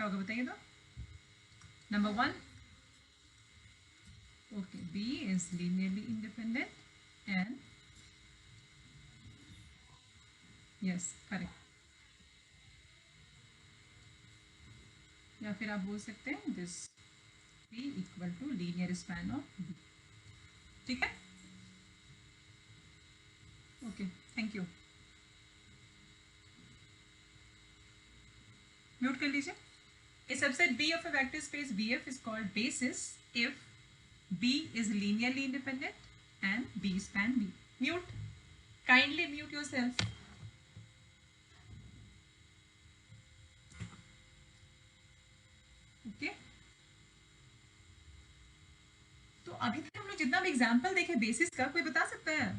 क्या होगा बताइए तो? Number 1, okay, B is linearly independent and yes correct, या फिर आप बोल सकते हैं this B equal to linear span of B. ठीक है, ओके, थैंक यू। म्यूट कर लीजिए। A subset B of a vector space Bf is called basis if B is linearly independent and B span B. Mute. Kindly mute yourself. Okay. तो अभी तक हम लोग जितना भी एग्जाम्पल देखे बेसिस का, कोई बता सकता है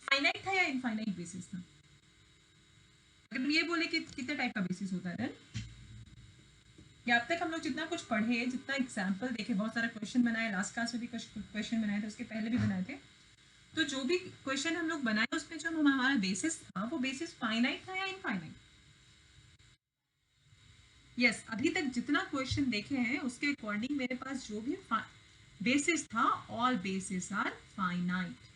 फाइनाइट था या इनफाइनाइट बेसिस था? अगर हम ये बोले कि कितने टाइप का बेसिस होता है देन, या अब तक हम लोग जितना कुछ पढ़े, जितना एग्जाम्पल देखे, बहुत सारा क्वेश्चन बनाए, लास्ट क्लास में भी कुछ क्वेश्चन बनाए थे, उसके पहले भी बनाए थे, तो जो भी क्वेश्चन हम लोग बनाए उसमें जो हमारा बेसिस था वो बेसिस फाइनाइट था या इनफाइनाइट? यस, अभी तक जितना क्वेश्चन देखे हैं उसके अकॉर्डिंग मेरे पास जो भी बेसिस था, ऑल बेसिस आर फाइनाइट।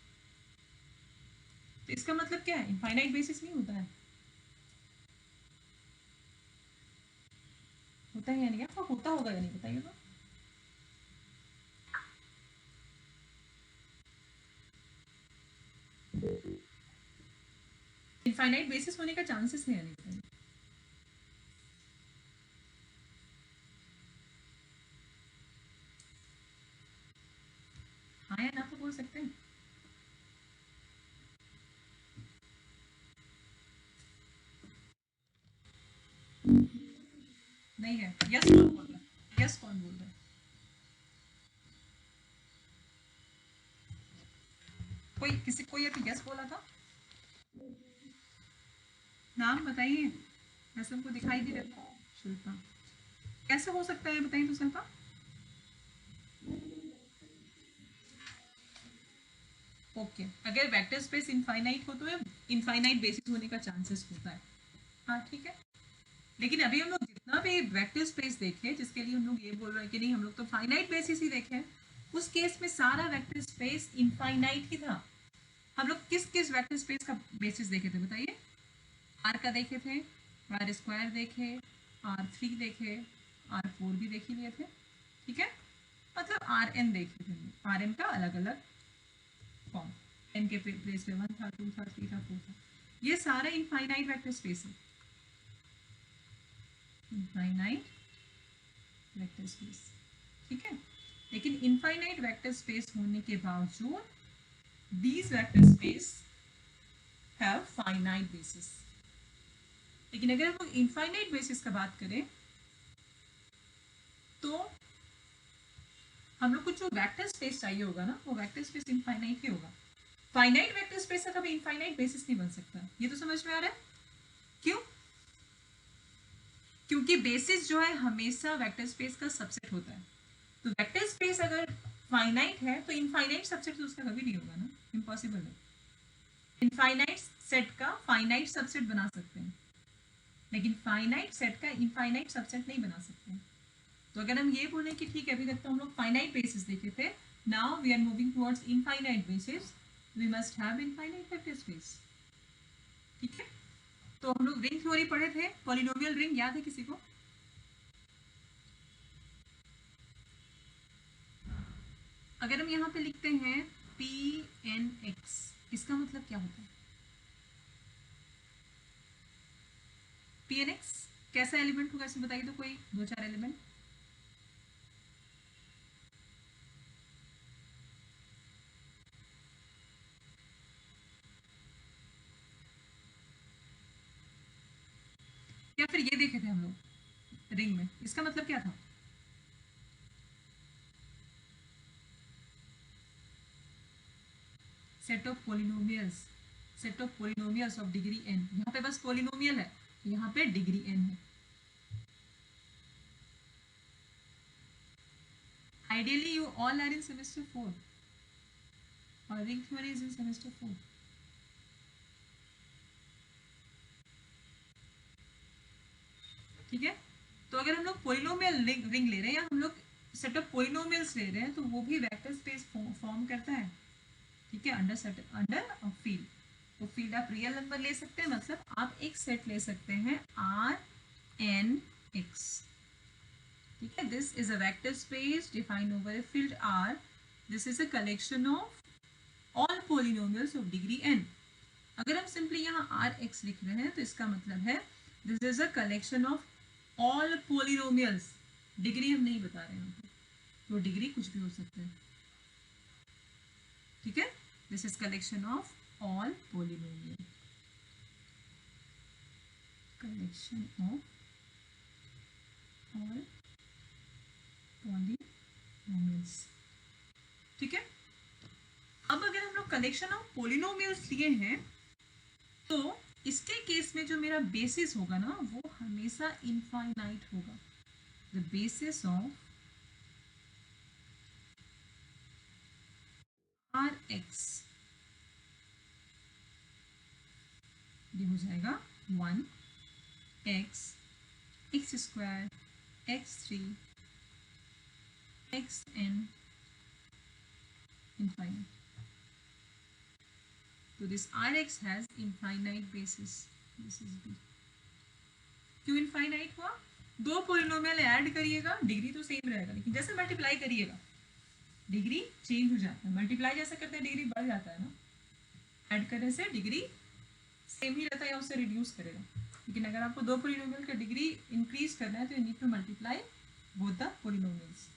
तो इसका मतलब क्या है? इनफाइनाइट बेसिस नहीं होता है। होता है या नहीं? आपको होता होगा या नहीं बताइए तो? इनफाइनाइट बेसिस होने का चांसेस है या नहीं बताइए? हाँ या ना तो बोल सकते हैं। नहीं है। यस कौन बोल रहा है? यस कौन बोल रहा है? कोई किसी कोई अभी यस बोला था? नाम बताइए, ऐसे हमको दिखाई दे रहा था। शिल्पा। कैसे हो सकता है बताइए तो शिल्पा? ओके, अगर वेक्टर स्पेस इनफाइनाइट हो तो इनफाइनाइट बेसिस होने का चांसेस होता है। हाँ ठीक है, लेकिन अभी हम लोग जितना भी वेक्टर स्पेस देखे जिसके लिए हम लोग ये बोल रहे हैं कि नहीं हम लोग तो फाइनाइट बेसिस ही देखे हैं, उस केस में सारा वेक्टर स्पेस इनफाइनाइट ही था। हम लोग किस किस वेक्टर स्पेस का बेसिस देखे थे बताइए? आर का देखे थे, आर स्क्वायर देखे, R3 देखे, R4 भी देख ही लिए थे। ठीक है, मतलब Rn देखे थे, Rn का अलग अलग फॉर्म, n के प्लेस पे 1 था, 2 था, 3 था, 4 था। ये सारे इनफाइनाइट वेक्टर स्पेस है, इनफाइनाइट वेक्टर स्पेस। ठीक है, लेकिन इनफाइनाइट वेक्टर स्पेस होने के बावजूद these vector space have finite basis. लेकिन अगर हम लोग इनफाइनाइट बेसिस का बात करें तो हम लोग को जो वेक्टर स्पेस चाहिए होगा ना, वो वेक्टर स्पेस इनफाइनाइट ही होगा। फाइनाइट वेक्टर स्पेस का कभी इनफाइनाइट बेसिस नहीं बन सकता। ये तो समझ में आ रहा है? क्यों? क्योंकि बेसिस जो है हमेशा वेक्टर स्पेस का सबसेट होता है। तो वेक्टर स्पेस अगर फाइनाइट है तो इनफाइनाइट सबसेट तो उसका कभी नहीं होगा ना, इम्पॉसिबल है। इनफाइनाइट सेट का फाइनाइट सबसेट बना सकते हैं, लेकिन फाइनाइट सेट का इनफाइनाइट सबसेट नहीं बना सकते हैं। तो अगर हम ये बोले कि ठीक है अभी तक तो हम लोग फाइनाइट बेसिस देखे थे, now we are moving towards infinite basis, we must have infinite vector space. ठीक है, तो हम लोग रिंग थ्योरी पढ़े थे, पॉलिनोमियल रिंग याद है किसी को? अगर हम यहाँ पे लिखते हैं Pn(x), इसका मतलब क्या होता है? Pn(x) कैसा एलिमेंट होगा इसे बताइए तो, कोई दो चार एलिमेंट। या फिर ये देखे थे हम लोग रिंग में, इसका मतलब क्या था? Set of polynomials, set of polynomials of degree n। यहाँ पे बस पोलिनोमियल है, यहाँ पे डिग्री n है। Ideally you all are in semester 4 और ring theory is in semester 4। ठीक है, तो अगर हम लोग पोलिनोमियल रिंग ले रहे हैं या हम लोग सेट ऑफ पोलिनोमियल्स ले रहे हैं तो वो भी वेक्टर स्पेस फॉर्म करता है, ठीक है, अंडर फील्ड। तो फील्ड आप रियल नंबर ले सकते हैं, मतलब आप एक सेट ले सकते हैं Rn(x), ठीक है। This is a vector space defined over a field R। This is a collection of all polynomials of degree n। अगर हम सिंपली यहाँ Rx लिख रहे हैं तो इसका मतलब है this is a collection of all polynomials. Degree हम नहीं बता रहे हैं, तो डिग्री कुछ भी हो सकता है, ठीक है। This is collection of all polynomial, collection of all polynomials, ठीक है। अब अगर हम लोग कलेक्शन ऑफ पोलिनोमियल्स लिए हैं तो इसके केस में जो मेरा बेसिस होगा ना वो हमेशा इनफाइनाइट होगा। द बेसिस ऑफ Rx ये हो जाएगा 1x x² x3 xn infinite। तो this Rx has infinite basis, this is B। क्यों इनफाइनाइट हुआ? दो पोलिनोमियल ऐड करिएगा डिग्री तो सेम रहेगा, लेकिन जैसे मल्टीप्लाई करिएगा डिग्री चेंज हो जाता है। मल्टीप्लाई जैसे करते हैं डिग्री बढ़ जाता है ना, ऐड करने से डिग्री सेम ही रहता है या उससे रिड्यूस करेगा। लेकिन अगर आपको दो पोलिनोमियल का डिग्री इंक्रीज करना है तो you need to multiply both the polynomials.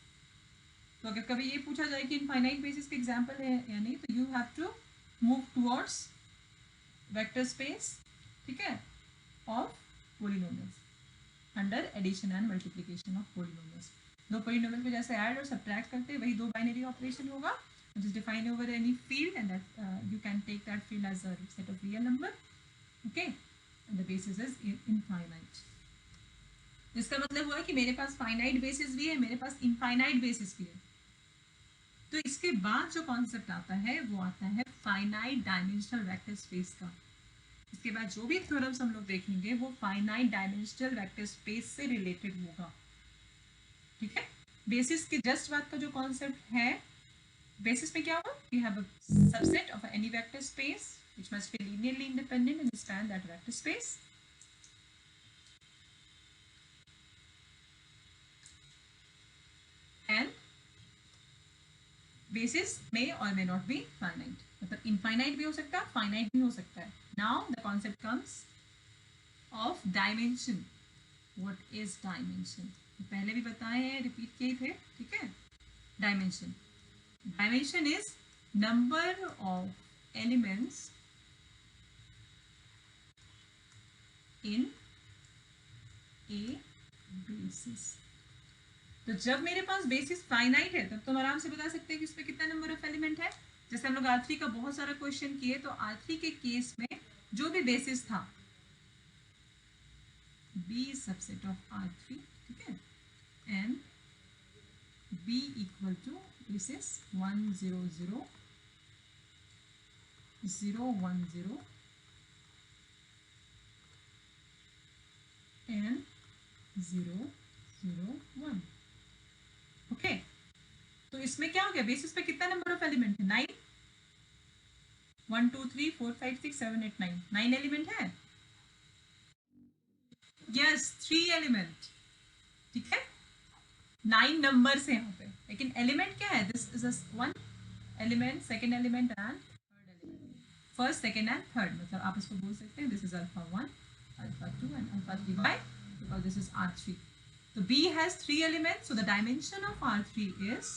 तो अगर कभी ये पूछा जाए कि इनफाइनाइट बेसिस के एग्जांपल है या नहीं, तो you have to move towards vector space, ठीक है, of polynomials under addition and multiplication of polynomials. दो पोलिनोमियल को जैसे ऐड और सब्ट्रैक्ट करते हैं वही दो बाइनरी ऑपरेशन होगा, which is defined over any field, and that you can take that field as a set of real number, okay, and the basis is infinite। इसका मतलब हुआ कि मेरे पास फाइनाइट बेसिस भी है, मेरे पास इनफाइनाइट बेसिस भी है। तो इसके बाद जो कॉन्सेप्ट आता है वो आता है फाइनाइट डायमेंशनल वेक्टर स्पेस का। इसके बाद जो भी थ्योरम्स हम लोग देखेंगे वो फाइनाइट डायमेंशनल वेक्टर स्पेस से रिलेटेड होगा, ठीक है। बेसिस के जस्ट बाद का जो कॉन्सेप्ट है, बेसिस में क्या होगा, we have a subset of any vector space which must be linearly independent and span that vector space, and basis may or may not be finite, मतलब infinite भी हो सकता है, finite भी हो सकता है। Now the concept comes of dimension। What is dimension? पहले भी बताए हैं, रिपीट किए थे, ठीक है। dimension is number of elements in a basis। तो जब मेरे पास बेसिस फाइनाइट है तब तो हम आराम से बता सकते हैं कि इसमें कितना नंबर ऑफ एलिमेंट है। जैसे हम लोग R3 का बहुत सारा क्वेश्चन किए, तो R3 के केस में जो भी बेसिस था B सबसेट ऑफ R3, ठीक है, and B equal to basis 1 0 0 0 1 0 and 0 0 1, okay. तो इसमें क्या हो गया, बेसिस पे कितना नंबर ऑफ एलिमेंट है, 9। 1 2 3 4 5 6 7 8 9, 9 एलिमेंट है, यस 3 एलिमेंट, ठीक है। 9 नंबर्स है यहाँ पे, लेकिन एलिमेंट क्या है, this is one element, second element and third element, first second and third, मतलब आप इसको बोल सकते हैं this is alpha 1 alpha 2 and alpha 3 by, because this is R3। तो B has 3 elements, so the dimension of R3 is,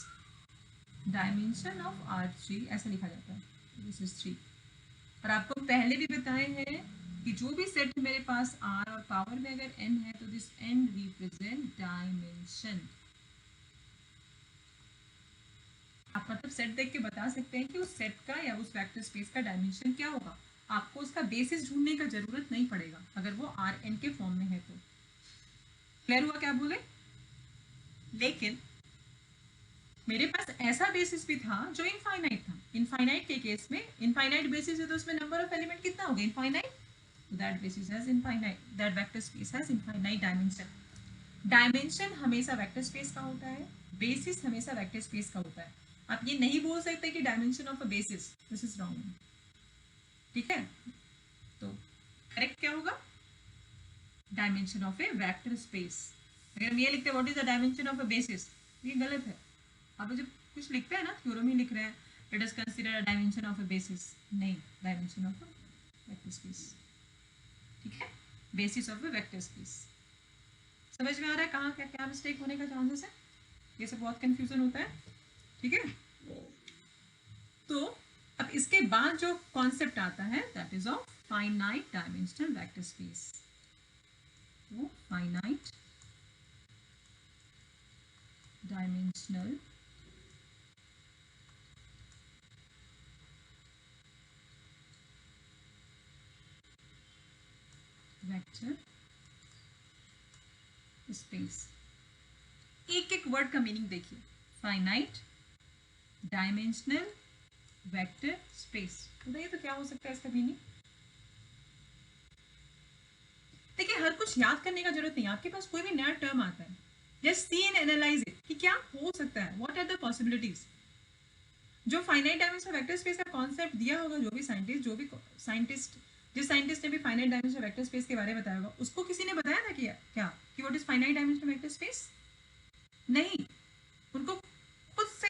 dimension of R3 ऐसे लिखा जाता है, this is 3। और आपको पहले भी बताए हैं कि जो भी सेट मेरे पास R और पावर में अगर n है तो दिस n रिप्रेजेंट डायमेंशन। आप मतलब सेट देख के बता सकते हैं कि उस सेट का या उस वेक्टर स्पेस का डायमेंशन क्या होगा। आपको उसका बेसिस ढूंढने का जरूरत नहीं पड़ेगा अगर वो Rn के फॉर्म में है तो। क्लियर हुआ क्या बोले? लेकिन मेरे पास ऐसा बेसिस भी था जो इनफाइनाइट था। इनफाइनाइट के केस में, इनफाइनाइट बेसिस है तो उसमें नंबर ऑफ एलिमेंट कितना होगा, infinite. That basis has infinite, that vector space has infinite dimension. Dimension हमेशा वेक्टर स्पेस का होता है, बेसिस हमेशा वेक्टर स्पेस का होता है। आप ये नहीं बोल सकते कि dimension of a basis, this is wrong. ठीक है, तो करेक्ट क्या होगा, dimension of A vector space. अगर हम ये लिखते हैं what is the dimension of a basis, ये गलत है। आप जब कुछ लिखते हैं ना, थ्योरम ही लिख रहे हैं, let us consider a dimension of a basis, नहीं, dimension of a vector space. ठीक है, basis of a vector space. समझ में आ रहा है कहाँ क्या क्या मिस्टेक होने का चांसेस है? ये सब बहुत कंफ्यूजन होता है। ठीक है, तो अब इसके बाद जो कॉन्सेप्ट आता है that is of finite dimensional vector space. वो फाइनाइट डायमेंशनल वेक्टर स्पेस। एक एक वर्ड का मीनिंग देखिए, फाइनाइट डायमेंशनल वेक्टर स्पेस, बताइए तो क्या हो सकता है इसका मीनिंग? देखिए, हर कुछ याद करने का जरूरत नहीं, आपके पास कोई भी नया टर्म आता है, just see and analyse it कि क्या हो सकता है, व्हाट आर द पॉसिबिलिटीज। जो फाइनाइट डायमेंशनल वेक्टर स्पेस का कॉन्सेप्ट दिया होगा, जो भी साइंटिस्ट, जिस साइंटिस्ट ने भी फाइनाइट डायमेंशनल वेक्टर स्पेस के बारे में बताया होगा, उसको किसी ने बताया था कि क्या कि what is finite dimensional vector space? नहीं, उनको खुद से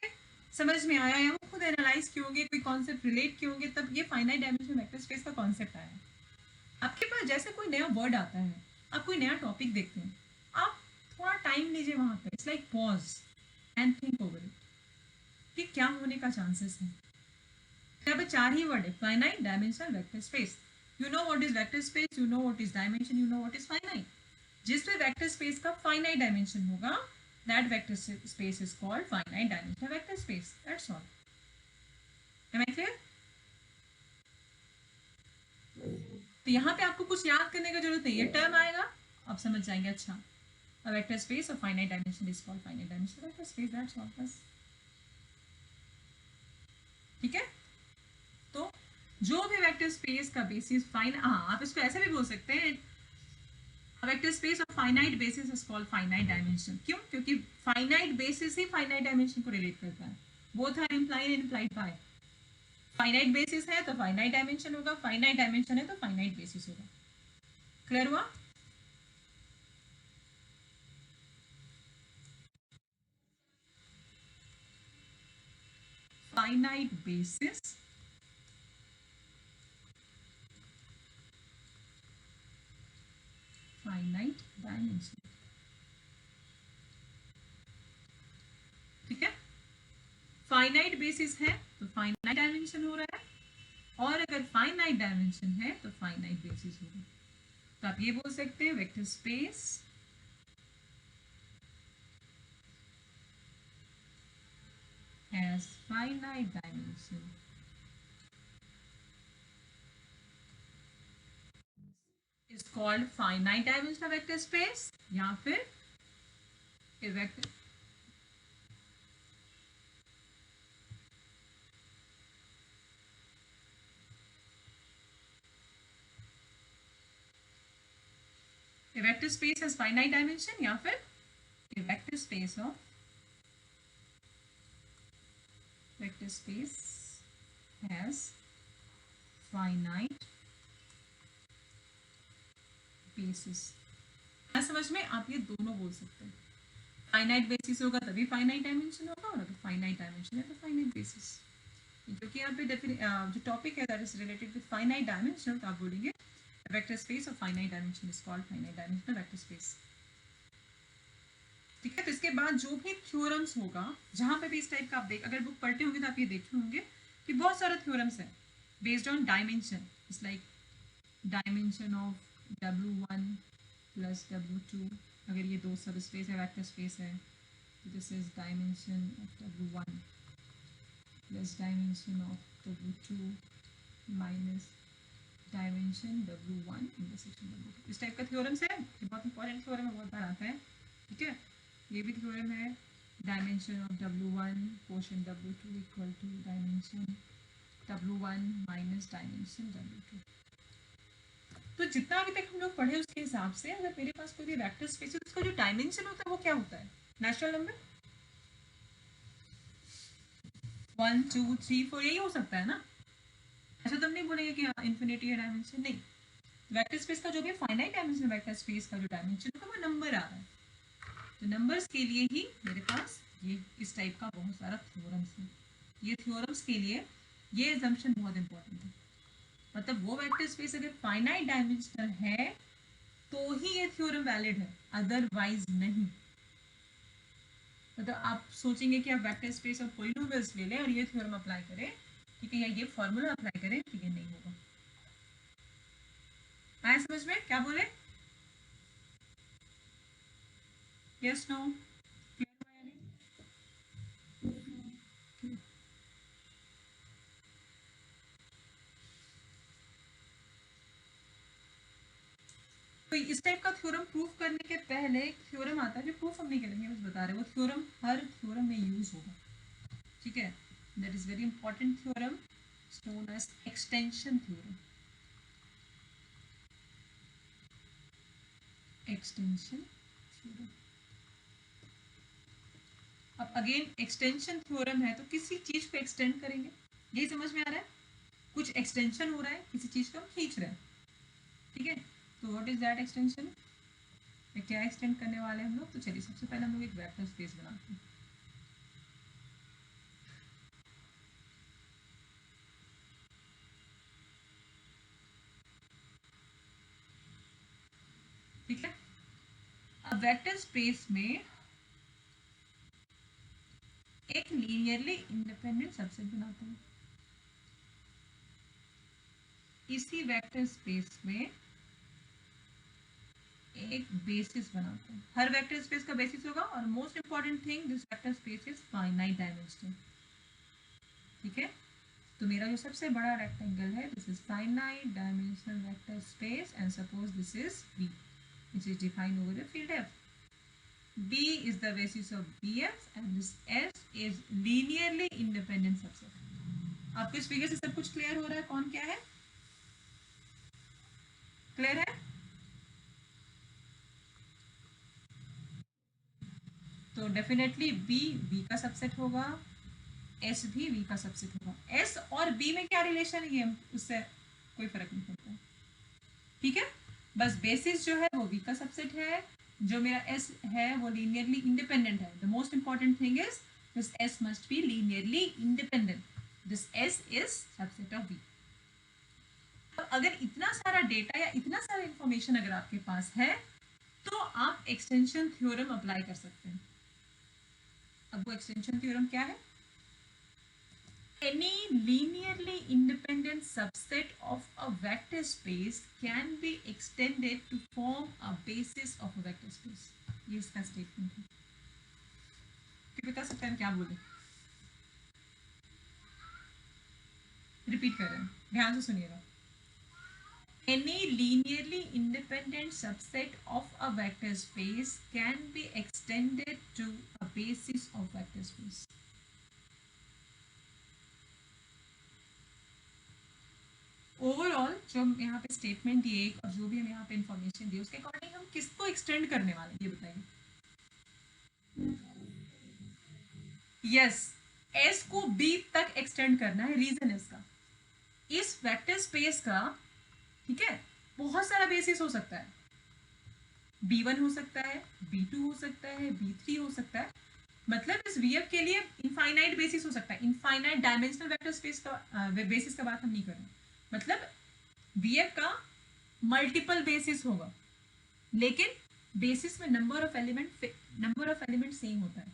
समझ में आया, या वो खुद एनालाइज किए होंगे, कोई कॉन्सेप्ट रिलेट किए होंगे, तब ये फाइनाइट डायमेंशनल वेक्टर स्पेस का कॉन्सेप्ट आया है। आपके पास जैसे कोई नया वर्ड आता है, आप कोई नया टॉपिक देखते हैं, आप थोड़ा टाइम लीजिए वहां पे, it's like pause and think over it कि क्या होने का चांसेस है। यहाँ पे चार ही वर्ड है, finite dimensional vector space. You know what is vector space, you know what is dimension, you know what is finite. जिस पे वेक्टर स्पेस का फाइनाइट डायमेंशन होगा, that vector space is called finite dimensional vector space, that's all. Am I clear? तो यहाँ पे आपको कुछ याद करने की जरूरत नहीं, ये टर्म आएगा आप समझ जाएंगे, अच्छा a vector space of finite dimension is called finite dimensional vector space, that's all बस। ठीक है, तो जो भी वेक्टर स्पेस का बेसिस हाँ, आप इसको ऐसे भी बोल सकते हैं, vector space of finite basis is called finite dimension. क्यों? क्योंकि फाइनाइट बेसिस ही फाइनाइट डायमेंशन को रिलेट करता है, both are implied and implied by. Finite basis है तो फाइनाइट डायमेंशन होगा, फाइनाइट डायमेंशन है तो फाइनाइट बेसिस होगा। क्लियर हुआ? Finite basis finite dimension. ठीक है, फाइनाइट बेसिस है तो फाइनाइट डायमेंशन हो रहा है, और अगर फाइनाइट डायमेंशन है तो फाइनाइट बेसिस होगा। तो आप ये बोल सकते हैं vector space has finite dimension is called finite dimensional vector space, या फिर vector vector space has finite dimension, या फिर vector space of vector space has finite basis. समझ में, आप ये दोनों बोल सकते हैं, फाइनाइट बेसिस होगा तभी फाइनाइट डायमेंशन होगा, और अगर फाइनाइट डायमेंशन है तो फाइनाइट बेसिस। क्योंकि यहाँ पे जो टॉपिक है that is related with finite dimension, तो आप बोलेंगे vector space of finite dimension is called finite dimensional vector space. ठीक है, तो इसके बाद जो भी थ्योरम्स होगा, जहाँ पे भी इस टाइप का आप अगर बुक पढ़ते होंगे तो आप ये देखे होंगे कि बहुत सारे थ्योरम्स है based on dimension. It's like dimension of W1 plus W2, अगर ये दो सब स्पेस है, वेक्टर स्पेस है, तो this is dimension of W1 plus dimension of W2 minus dimension W1 intersection W2। इस टाइप का थ्योरम्स है, ये बहुत इंपॉर्टेंट थ्योरम है, बहुत बार आता है। ठीक है, ये भी थ्योरम है, dimension of W1 quotient W2 equal to dimension W1 minus dimension W2। तो जितना अभी तक हम लोग पढ़े उसके हिसाब से अगर मेरे पास कोई भी वेक्टर स्पेस है तो उसका जो डायमेंशन होता है वो क्या होता है? नेचुरल नंबर 1 2 3 4 यही हो सकता है ना? ऐसा तो हम नहीं बोलेंगे कि इन्फिनिटी है डायमेंशन, नहीं। वेक्टर स्पेस का जो भी फाइनाइट डायमेंशन वेक्टर स्पेस का जो डायमेंशन होगा वो नंबर आ रहा है। तो नंबर्स के लिए ही मेरे पास ये इस टाइप का बहुत सारा थ्योरम्स है। ये थ्योरम्स के लिए ये एजम्पशन बहुत इंपॉर्टेंट है। मतलब वो वेक्टर स्पेस अगर फाइनाइट डायमेंशनल है तो ही ये थ्योरम वैलिड है, अदरवाइज नहीं। मतलब आप सोचेंगे कि आप वेक्टर स्पेस और पॉलिनोमियल्स ले लें और ये थ्योरम अप्लाई करें, ठीक है, या ये फॉर्मूला अप्लाई करें, तो ये नहीं होगा। आए समझ में क्या बोले? Yes no? क्लियर हुआ या नहीं? तो इस टाइप का थ्योरम प्रूव करने के पहले एक थ्योरम आता है जो प्रूफ हम नहीं करेंगे, बस बता रहे, वो थ्योरम हर थ्योरम में यूज होगा, ठीक है। That is very important theorem known as extension theorem. Extension theorem. अब अगेन एक्सटेंशन थ्योरम है तो किसी चीज को एक्सटेंड करेंगे, यही समझ में आ रहा है? कुछ एक्सटेंशन हो रहा है, किसी चीज को हम खींच रहे हैं, ठीक है। तो व्हाट इज दैट एक्सटेंशन? क्या एक्सटेंड करने वाले हैं हम लोग? तो चलिए सबसे पहले हम लोग एक वेक्टर स्पेस बनाते हैं। ठीक है, अब वेक्टर स्पेस में एक लीनियरली इंडिपेंडेंट सबसेट बनाते हैं। इसी वेक्टर स्पेस में एक बेसिस बनाते हैं। हर वेक्टर स्पेस का बेसिस होगा और most important thing this vector space is finite dimensional, ठीक है। तो मेरा जो सबसे बड़ा रेक्टेंगल है this is finite dimensional vector space and suppose this is V which is defined over the field F. B is the basis of BF and this S is linearly independent subset. आपको इस figure से सब कुछ clear हो रहा है कौन क्या है? क्लियर है? तो डेफिनेटली बी वी का सबसेट होगा, एस भी वी का सबसेट होगा। एस और बी में क्या रिलेशन है ये उससे कोई फर्क नहीं पड़ता, ठीक है। बस बेसिस जो है वो वी का सबसेट है, जो मेरा एस है वो लीनियरली इंडिपेंडेंट है। The most important thing is this S must be linearly independent, this S is subset of V. अगर इतना सारा डेटा या इतना सारा इंफॉर्मेशन अगर आपके पास है तो आप एक्सटेंशन थ्योरम अप्लाई कर सकते हैं। अब वो एक्सटेंशन थ्योरम क्या है? Any linearly independent subset of a vector space can be extended to form a basis of a vector space. ये इसका स्टेटमेंट है। क्या बता सकते हैं क्या बोले? रिपीट कर रहे हैं, ध्यान से सुनिएगा। Any linearly independent subset of a vector space can be extended to a basis of vector space. Overall जो हम यहाँ पे स्टेटमेंट दिए और जो भी हम यहाँ पे इंफॉर्मेशन दिए उसके अकॉर्डिंग हम किसको एक्सटेंड करने वाले हैं ये बताइए। यस, एस को बी तक एक्सटेंड करना है। रीजन है इसका, इस वेक्टर स्पेस का, ठीक है, बहुत सारा बेसिस हो सकता है। B1 हो सकता है, B2 हो सकता है, B3 हो सकता है। मतलब इस VF के लिए इनफाइनाइट बेसिस हो सकता है। इनफाइनाइट डायमेंशनल वेक्टर स्पेस का बेसिस का बात हम नहीं कर रहे। मतलब VF का मल्टीपल बेसिस होगा, लेकिन बेसिस में नंबर ऑफ एलिमेंट सेम होता है।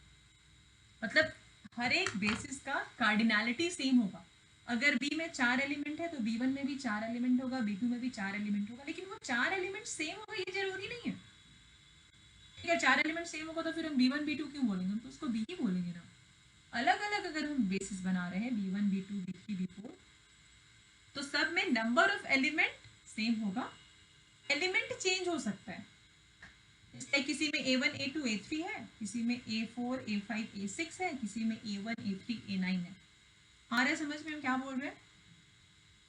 मतलब हर एक बेसिस का कार्डिनलिटी सेम होगा। अगर बी में 4 एलिमेंट है तो B1 में भी 4 एलिमेंट होगा, B2 में भी 4 एलिमेंट होगा, लेकिन वो 4 एलिमेंट सेम होगा ये जरूरी नहीं है। अगर 4 एलिमेंट सेम होगा तो फिर हम B1 B2 क्यों बोलेंगे? हम तो उसको बी ही बोलेंगे ना। अलग अलग अगर हम बेसिस बना रहे हैं B1 B2 B3 B4 तो सब में नंबर ऑफ एलिमेंट सेम होगा, एलिमेंट चेंज हो सकता है। इसलिए किसी में A1 A2 A3 है, किसी में A4 A5 A6 है, किसी में A1 A3 A9 है। आ रहा है समझ में हम क्या बोल रहे हैं?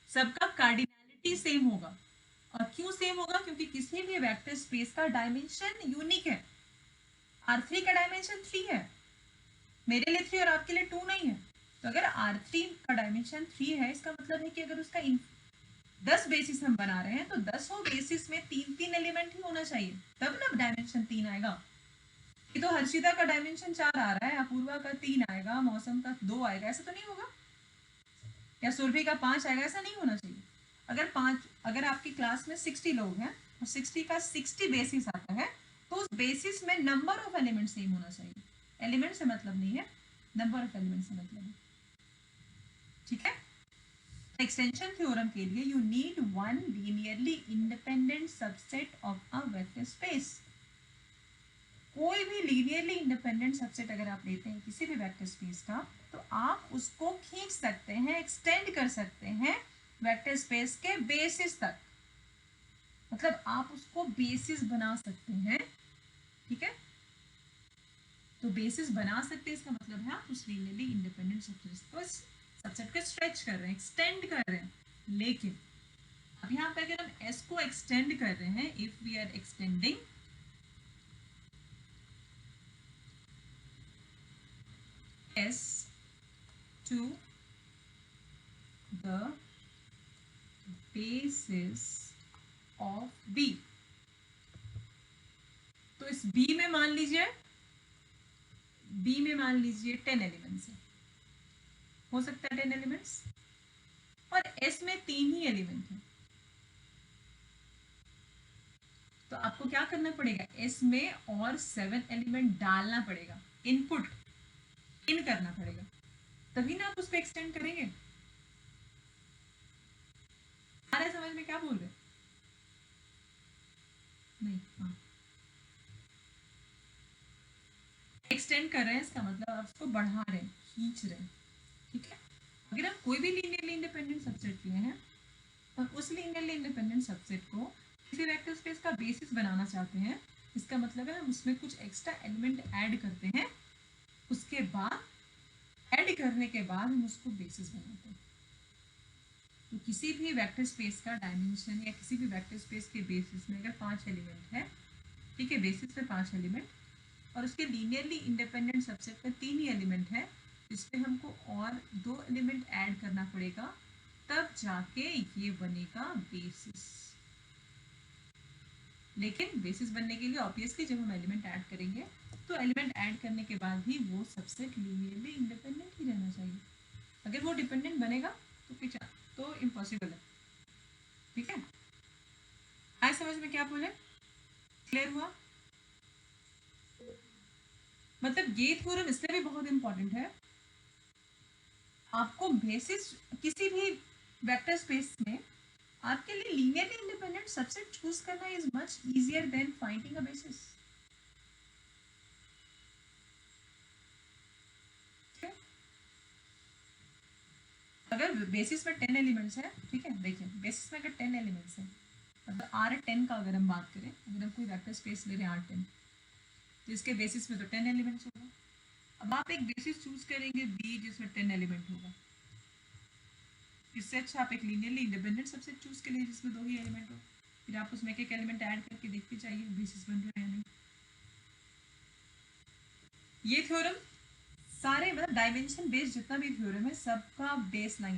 सबका कार्डिनलिटी सेम होगा और क्यों सेम होगा? क्योंकि किसी भी वेक्टर स्पेस का डायमेंशन यूनिक है। R3 का डायमेंशन 3 है, मेरे लिए 3 और आपके लिए 2 नहीं है। तो अगर R3 का डायमेंशन 3 है, इसका मतलब है कि अगर उसका 10 बेसिस हम बना रहे हैं तो 10 बेसिस में 3 एलिमेंट ही होना चाहिए, तब ना डायमेंशन 3 आएगा। ये तो हर्षिता का डायमेंशन 4 आ रहा है, अपूर्वा का 3 आएगा, मौसम का 2 आएगा, ऐसा तो नहीं होगा। या सुरभि का 5 आएगा, ऐसा नहीं होना चाहिए। अगर आपकी क्लास में 60 लोग हैं और 60 का 60 बेसिस आता है, तो उस बेसिस में नंबर ऑफ एलिमेंट सेम होना चाहिए। एलिमेंट से मतलब नहीं है, नंबर ऑफ एलिमेंट से मतलब है। ठीक है। एक्सटेंशन थ्योरम के लिए you need one linearly independent subset of a vector space. कोई भी लीनियरली इंडिपेंडेंट सबसेट अगर आप लेते हैं किसी भी वेक्टर स्पेस का, तो आप उसको खींच सकते हैं, एक्सटेंड कर सकते हैं वेक्टर स्पेस के बेसिस तक। मतलब आप उसको बेसिस बना सकते हैं। ठीक है। तो बेसिस बना सकते हैं, इसका मतलब है आप उस लीनियरली इंडिपेंडेंट सबसेट को स्ट्रेच कर रहे हैं, एक्सटेंड कर रहे हैं। लेकिन अब यहाँ पे अगर हम एस को एक्सटेंड कर रहे हैं, if we are extending S to the basis of B, तो इस बी में मान लीजिए 10 एलिमेंट्स है, हो सकता है 10 एलिमेंट्स, और एस में 3 ही एलिमेंट है। तो आपको क्या करना पड़ेगा? एस में और 7 एलिमेंट डालना पड़ेगा, इनपुट इन करना पड़ेगा, तभी ना आप उस पर एक्सटेंड करेंगे। आ रहा है समझ में क्या बोल रहे? नहीं, हाँ, एक्सटेंड कर रहे हैं, इसका मतलब आप उसको बढ़ा रहे हैं, खींच रहे हैं। ठीक है। अगर आप कोई भी लीनियरली इंडिपेंडेंट सबसेट लिए हैं और उस लीनियरली इंडिपेंडेंट सबसेट को किसी वेक्टर स्पेस का बेसिस बनाना चाहते हैं, इसका मतलब है हम उसमें कुछ एक्स्ट्रा एलिमेंट ऐड करते हैं, उसके बाद ऐड करने के बाद हम उसको बेसिस बनाते हैं। तो किसी भी वेक्टर स्पेस का डायमेंशन या किसी भी वेक्टर स्पेस के बेसिस में अगर 5 एलिमेंट है, ठीक है, बेसिस में 5 एलिमेंट, और उसके लीनियरली इंडिपेंडेंट सबसेट में 3 ही एलिमेंट है, इस पे हमको और 2 एलिमेंट ऐड करना पड़ेगा, तब जाके ये बनेगा बेसिस। लेकिन बेसिस बनने के लिए ऑब्वियसली जब हम एलिमेंट ऐड करेंगे, तो एलिमेंट ऐड करने के बाद भी वो सबसेट लीनियरली इंडिपेंडेंट ही रहना चाहिए। अगर वो डिपेंडेंट बनेगा तो पीछा तो इम्पॉसिबल है। ठीक है। आए समझ में क्या बोले? क्लियर हुआ? मतलब ये थ्योरम इसलिए भी बहुत इंपॉर्टेंट है, आपको बेसिस किसी भी वेक्टर स्पेस में आपके लिए लीनियरली इंडिपेंडेंट सबसेट चूज करना is much easier than finding a basis. अगर बेसिस में 10 एलिमेंट्स है, ठीक है, देखिए बेसिस में अगर 10 एलिमेंट्स है, मतलब R10 का अगर हम बात करें, अगर हम कोई वेक्टर स्पेस ले रहे हैं R10, तो इसके बेसिस में तो 10 एलिमेंट्स होगा। अब आप एक बेसिस चूज करेंगे बी जिसमें 10 एलिमेंट होगा, इससे अच्छा आप एक लीनियरली इंडिपेंडेंट सबसेट चूज करिए जिसमें 2 ही एलिमेंट हो, फिर आप उसमें एक एलिमेंट ऐड करके देखते चाहिए बेसिस बन रहा है या नहीं। ये थ्योरम सारे मतलब डायमेंशन बेस्ड जितना भी थ्योरम है सबका बेस लाइन